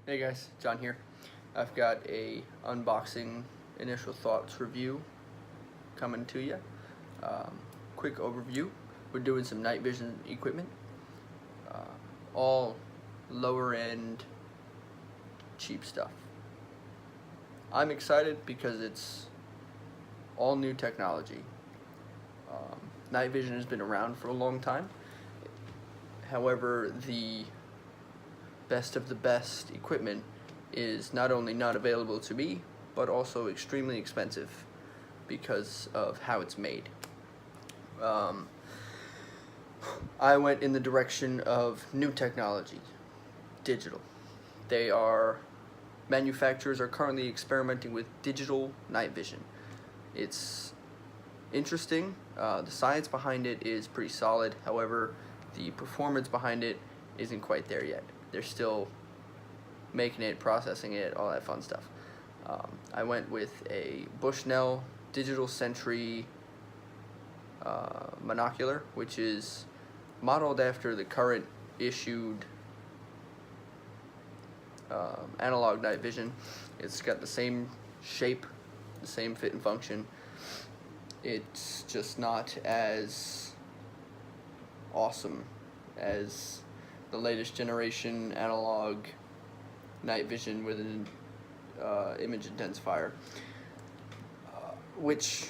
Hey guys, John here. I've got a unboxing initial thoughts review coming to you. Quick overview. We're doing some night vision equipment, all lower end cheap stuff. I'm excited because it's all new technology. Night vision has been around for a long time. However, the best of the best equipment is not only not available to me, but also extremely expensive because of how it's made. I went in the direction of new technology, digital. Manufacturers are currently experimenting with digital night vision. It's interesting. The science behind it is pretty solid. However, the performance behind it isn't quite there yet. They're still making it, processing it, all that fun stuff. I went with a Bushnell Digital Sentry monocular, which is modeled after the current issued analog night vision. It's got the same shape, the same fit and function. It's just not as awesome as the latest generation analog night vision with an image intensifier, which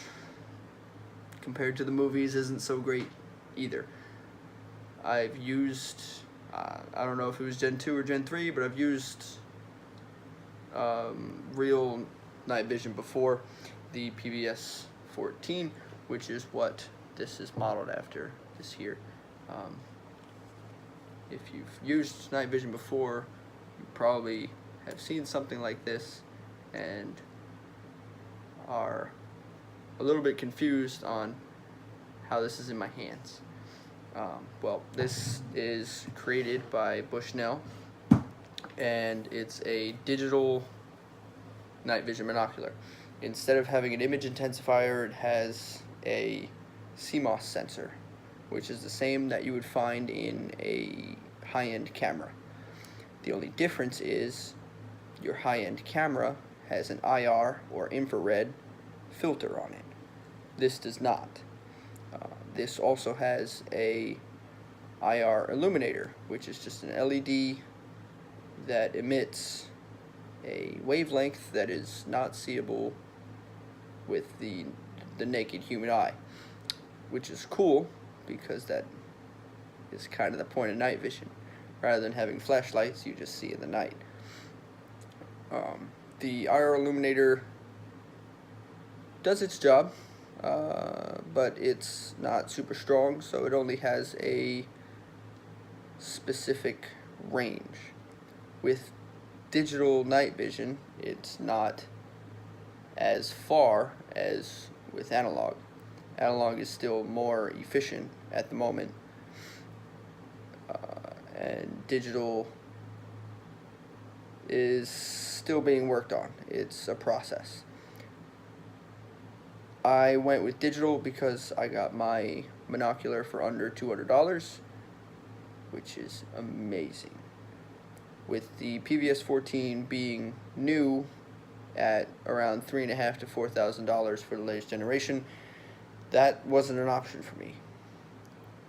compared to the movies isn't so great either. I've used, I don't know if it was Gen 2 or Gen 3, but I've used real night vision before, the PVS 14, which is what this is modeled after, this here. If you've used night vision before, you probably have seen something like this and are a little bit confused on how this is in my hands. Well, this is created by Bushnell, and it's a digital night vision monocular. Instead of having an image intensifier, it has a CMOS sensor, which is the same that you would find in a high-end camera. The only difference is your high-end camera has an IR or infrared filter on it. This does not. This also has a IR illuminator, which is just an LED that emits a wavelength that is not seeable with the naked human eye, which is cool because that is kind of the point of night vision. Rather than having flashlights, you just see in the night. The IR illuminator does its job, but it's not super strong, so it only has a specific range. With digital night vision, it's not as far as with analog. Analog is still more efficient at the moment, and digital is still being worked on. It's a process. I went with digital because I got my monocular for under $200, which is amazing. With the PVS 14 being new at around $3,500 to $4,000 for the latest generation, that wasn't an option for me.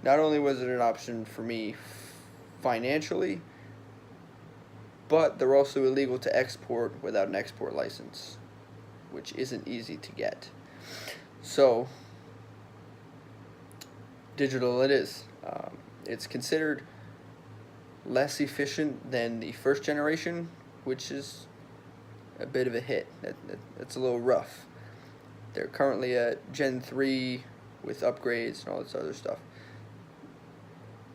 Not only was it an option for me financially, but they're also illegal to export without an export license, which isn't easy to get. So, digital it is. It's considered less efficient than the first generation, which is a bit of a hit. It's a little rough. They're currently at Gen 3 with upgrades and all this other stuff.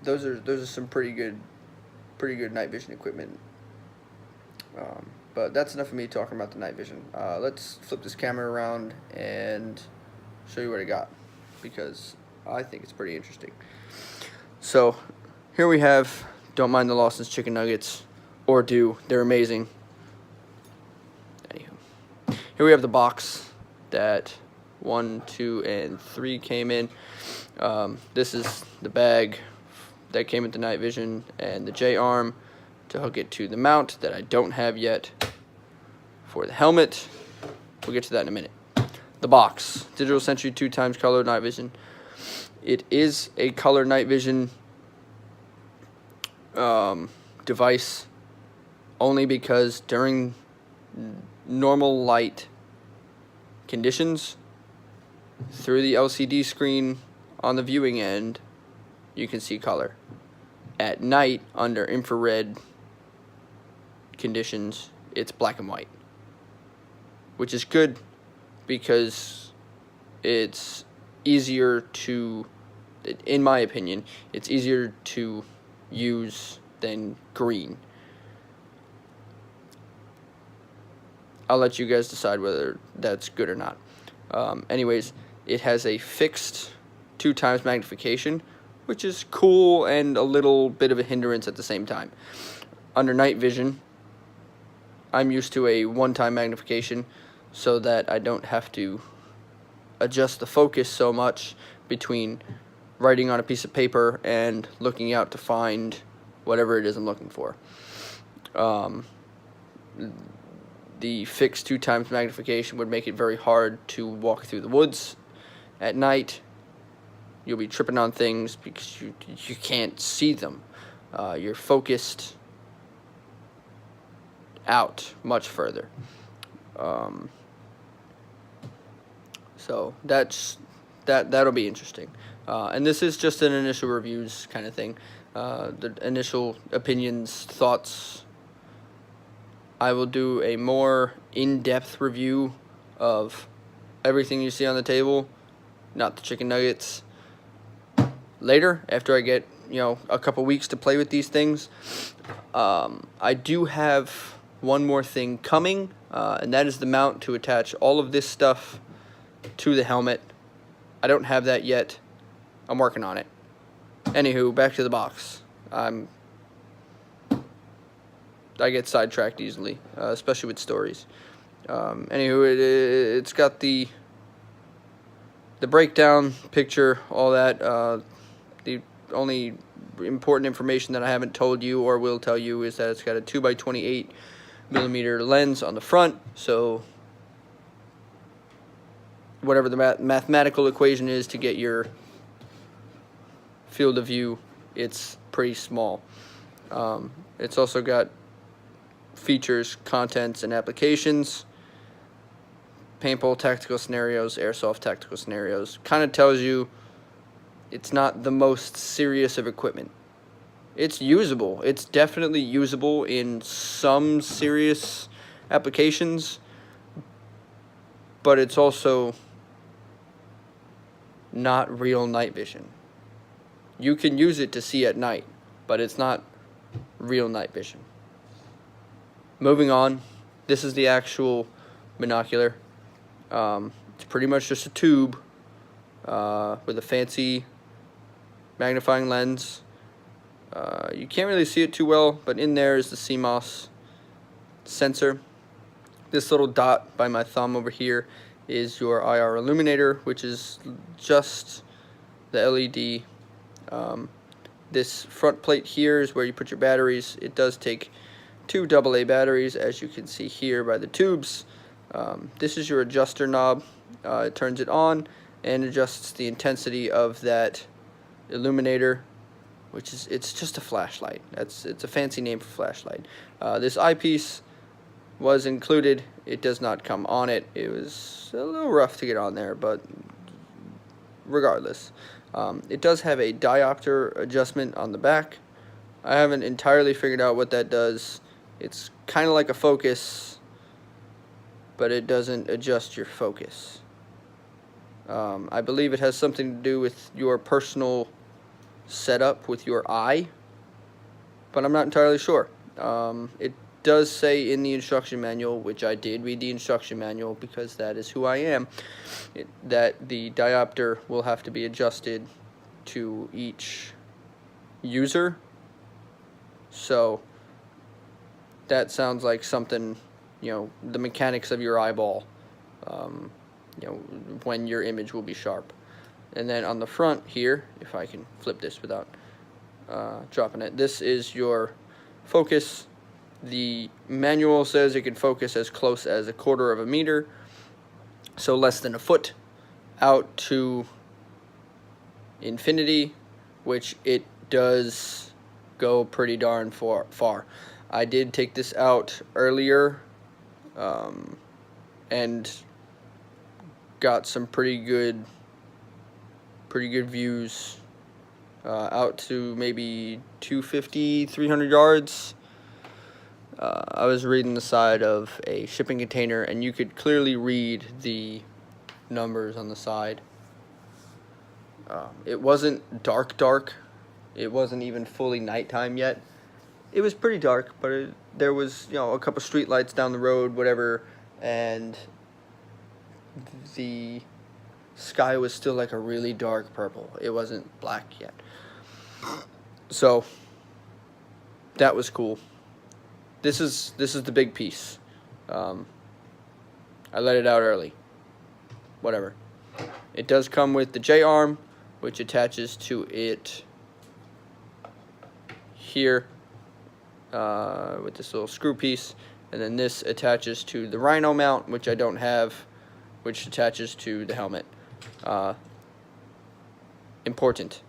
Those are some pretty good night vision equipment. But that's enough of me talking about the night vision. Let's flip this camera around and show you what I got, because I think it's pretty interesting. So here we have, don't mind the Lawson's chicken nuggets, or do, they're amazing. Anywho, here we have the box that 1, 2, and 3 came in. This is the bag that came with the night vision and the J-arm. to hook it to the mount that I don't have yet for the helmet. We'll get to that in a minute. The box, Digital Century 2x color night vision. It is a color night vision device only because during normal light conditions, through the LCD screen on the viewing end, you can see color. At night, under infrared conditions, it's black and white, which is good because it's easier to, in my opinion, it's easier to use than green. I'll let you guys decide whether that's good or not. Anyways, it has a fixed 2x magnification, which is cool and a little bit of a hindrance at the same time. Under night vision, I'm used to a 1x magnification so that I don't have to adjust the focus so much between writing on a piece of paper and looking out to find whatever it is I'm looking for. The fixed 2x magnification would make it very hard to walk through the woods at night. You'll be tripping on things because you can't see them. You're focused out much further. So that'll be interesting. And this is just an initial reviews kind of thing. The initial opinions, thoughts. I will do a more in-depth review of everything you see on the table, not the chicken nuggets, later, after I get, a couple weeks to play with these things. I do have one more thing coming, and that is the mount to attach all of this stuff to the helmet. I don't have that yet. I'm working on it. Anywho, back to the box. I get sidetracked easily, especially with stories. Anywho, it's got the breakdown picture, all that. The only important information that I haven't told you or will tell you is that it's got a 2x28 millimeter lens on the front. So whatever the mathematical equation is to get your field of view, it's pretty small. It's also got features, contents, and applications. Paintball tactical scenarios, airsoft tactical scenarios. Kind of tells you it's not the most serious of equipment. It's usable. It's definitely usable in some serious applications, but it's also not real night vision. You can use it to see at night, but it's not real night vision. Moving on, this is the actual binocular. It's pretty much just a tube with a fancy magnifying lens. You can't really see it too well, but in there is the CMOS sensor. This little dot by my thumb over here is your IR illuminator, which is just the LED. This front plate here is where you put your batteries. It does take 2 AA batteries, as you can see here by the tubes. This is your adjuster knob. It turns it on and adjusts the intensity of that illuminator, which is, it's just a flashlight. It's a fancy name for flashlight. This eyepiece was included. It does not come on it. It was a little rough to get on there, but regardless. It does have a diopter adjustment on the back. I haven't entirely figured out what that does. It's kind of like a focus, but it doesn't adjust your focus. I believe it has something to do with your personal setup with your eye, but I'm not entirely sure. It does say in the instruction manual, which I did read the instruction manual because that is who I am, that the diopter will have to be adjusted to each user. So that sounds like something, the mechanics of your eyeball, when your image will be sharp. And then on the front here, if I can flip this without dropping it, this is your focus. The manual says it can focus as close as 1/4 of a meter, so less than a foot, out to infinity, which it does go pretty darn far. I did take this out earlier and got some pretty good views out to maybe 250, 300 yards. I was reading the side of a shipping container, and you could clearly read the numbers on the side. It wasn't dark. It wasn't even fully nighttime yet. It was pretty dark, but there was, a couple street lights down the road, whatever, and the sky was still like a really dark purple. It wasn't black yet. So that was cool. This is the big piece. I let it out early. Whatever. It does come with the J-arm, which attaches to it here with this little screw piece, and then this attaches to the Rhino mount, which I don't have, which attaches to the helmet. Important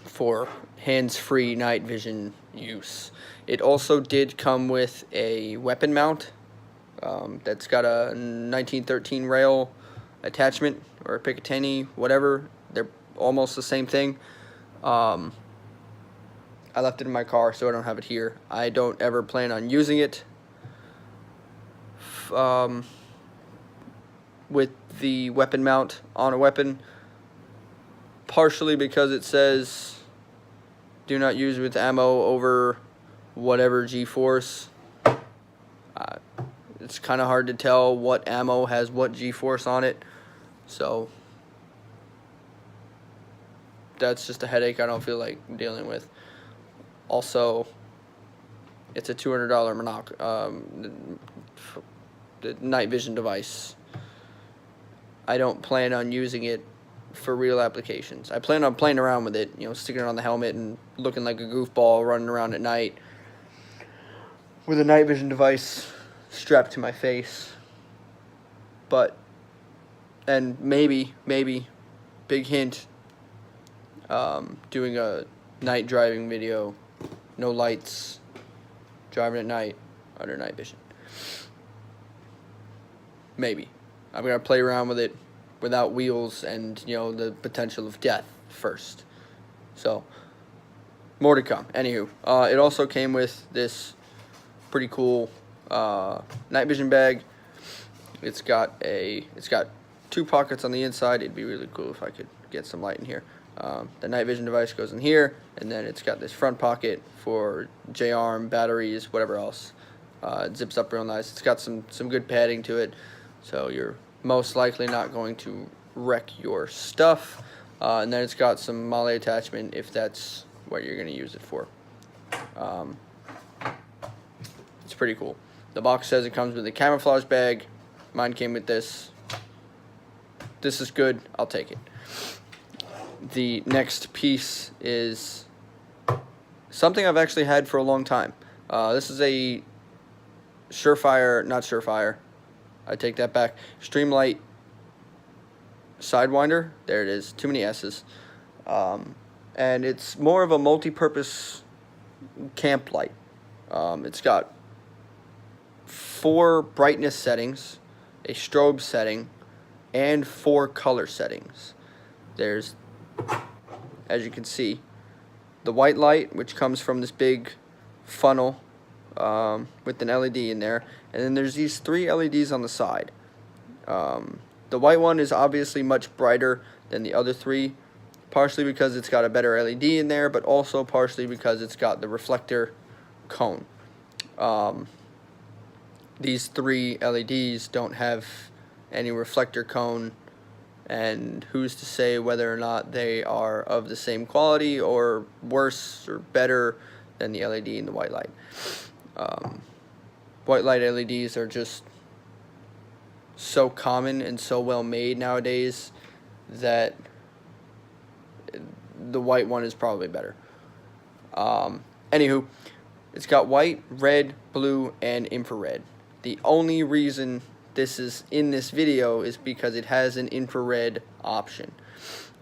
for hands-free night vision use. It also did come with a weapon mount that's got a 1913 rail attachment, or a Picatinny, whatever. They're almost the same thing. I left it in my car, so I don't have it here. I don't ever plan on using it with the weapon mount on a weapon, partially because it says do not use with ammo over whatever G-force. It's kind of hard to tell what ammo has what G-force on it, so that's just a headache I don't feel like dealing with. Also, it's a $200 night vision device. I don't plan on using it for real applications. I plan on playing around with it, sticking it on the helmet and looking like a goofball running around at night with a night vision device strapped to my face. But, and maybe, big hint, doing a night driving video, no lights, driving at night, under night vision. Maybe. I'm going to play around with it without wheels and, the potential of death first. So, more to come. Anywho, it also came with this pretty cool night vision bag. It's got 2 pockets on the inside. It'd be really cool if I could get some light in here. The night vision device goes in here, and then it's got this front pocket for J-arm, batteries, whatever else. It zips up real nice. It's got some good padding to it, so you're most likely not going to wreck your stuff. And then it's got some MOLLE attachment if that's what you're going to use it for. It's pretty cool. The box says it comes with a camouflage bag. Mine came with this. This is good. I'll take it. The next piece is something I've actually had for a long time. This is a not Surefire. I take that back. Streamlight Sidewinder. There it is. Too many S's. And it's more of a multi-purpose camp light. It's got 4 brightness settings, a strobe setting, and 4 color settings. There's, as you can see, the white light, which comes from this big funnel with an LED in there, and then there's these 3 LEDs on the side. The white one is obviously much brighter than the other 3, partially because it's got a better LED in there, but also partially because it's got the reflector cone. These 3 LEDs don't have any reflector cone, and who's to say whether or not they are of the same quality or worse or better than the LED and the white light. White light LEDs are just so common and so well made nowadays that the white one is probably better. Anywho, it's got white, red, blue, and infrared. The only reason this is in this video is because it has an infrared option.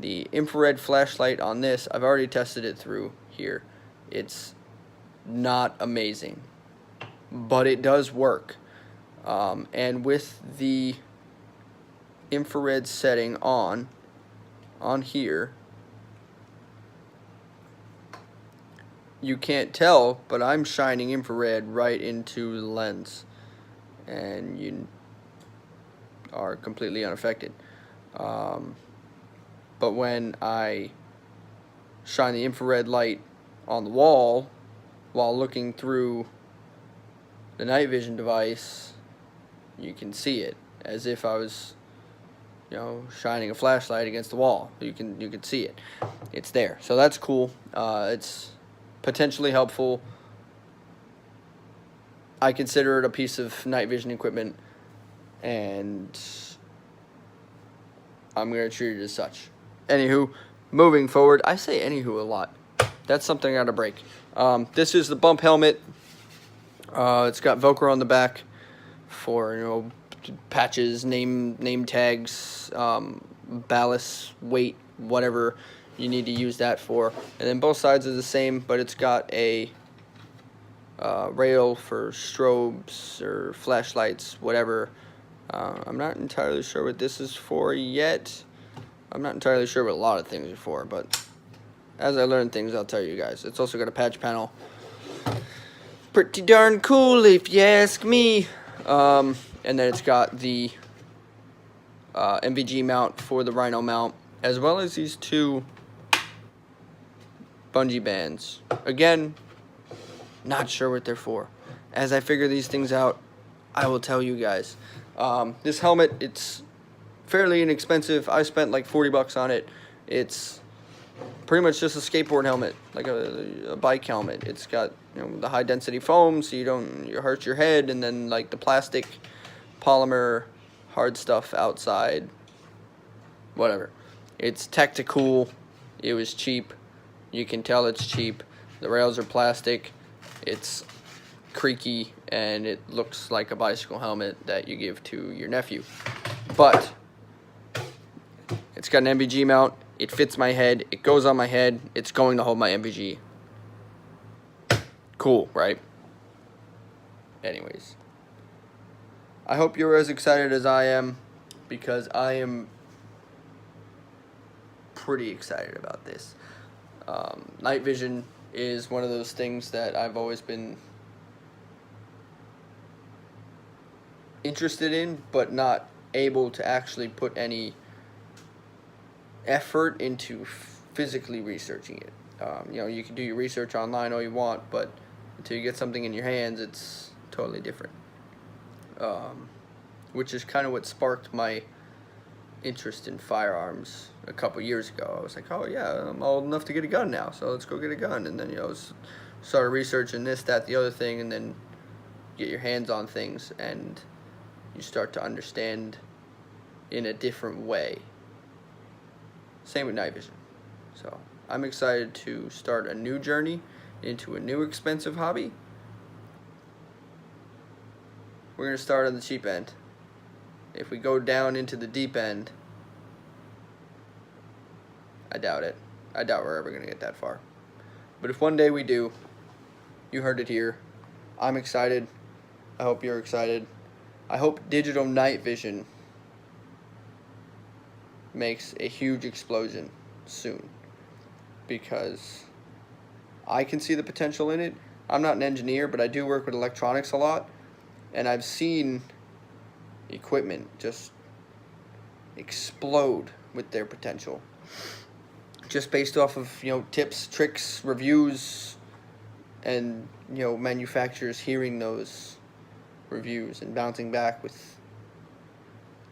The infrared flashlight on this, I've already tested it through here. It's not amazing, but it does work. And with the infrared setting on here, you can't tell, but I'm shining infrared right into the lens, and you are completely unaffected. But when I shine the infrared light on the wall while looking through the night vision device, you can see it as if I was, shining a flashlight against the wall. You can see it. It's there. So that's cool. It's potentially helpful. I consider it a piece of night vision equipment, and I'm going to treat it as such. Anywho, moving forward, I say anywho a lot. That's something I gotta break. This is the bump helmet. It's got Velcro on the back for patches, name tags, ballast, weight, whatever you need to use that for. And then both sides are the same, but it's got a rail for strobes or flashlights, whatever. I'm not entirely sure what this is for yet. I'm not entirely sure what a lot of things are for, but as I learn things, I'll tell you guys. It's also got a patch panel. Pretty darn cool, if you ask me. And then it's got the MVG mount for the Rhino mount, as well as these two bungee bands. Again, not sure what they're for. As I figure these things out, I will tell you guys. This helmet, it's fairly inexpensive. I spent like 40 bucks on it. It's pretty much just a skateboard helmet, like a bike helmet. It's got the high density foam, so you hurt your head, and then like the plastic, polymer, hard stuff outside. Whatever. It's tactical. It was cheap. You can tell it's cheap. The rails are plastic. It's creaky, and it looks like a bicycle helmet that you give to your nephew. But it's got an MVG mount. It fits my head. It goes on my head. It's going to hold my MVG. Cool, right? Anyways, I hope you're as excited as I am, because I am pretty excited about this. Night vision is one of those things that I've always been interested in, but not able to actually put any effort into physically researching it. You can do your research online all you want, but until you get something in your hands, it's totally different. Which is kind of what sparked my interest in firearms a couple years ago. I was like, oh yeah, I'm old enough to get a gun now, so let's go get a gun. And then started researching this, that, the other thing, and then get your hands on things, and you start to understand in a different way. Same with night vision. So I'm excited to start a new journey into a new expensive hobby. We're going to start on the cheap end. If we go down into the deep end, I doubt it. I doubt we're ever going to get that far. But if one day we do, you heard it here. I'm excited. I hope you're excited. I hope digital night vision makes a huge explosion soon, because I can see the potential in it. I'm not an engineer, but I do work with electronics a lot, and I've seen equipment just explode with their potential, just based off of tips, tricks, reviews, and manufacturers hearing those reviews and bouncing back with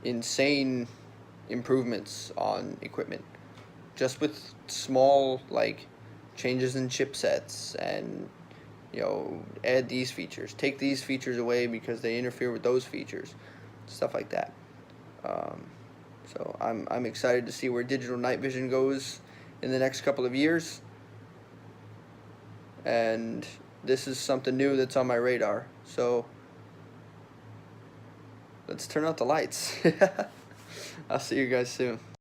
insane improvements on equipment, just with small changes in chipsets, and add these features, take these features away because they interfere with those features, stuff like that. So I'm excited to see where digital night vision goes in the next couple of years, and this is something new that's on my radar. So let's turn out the lights. I'll see you guys soon.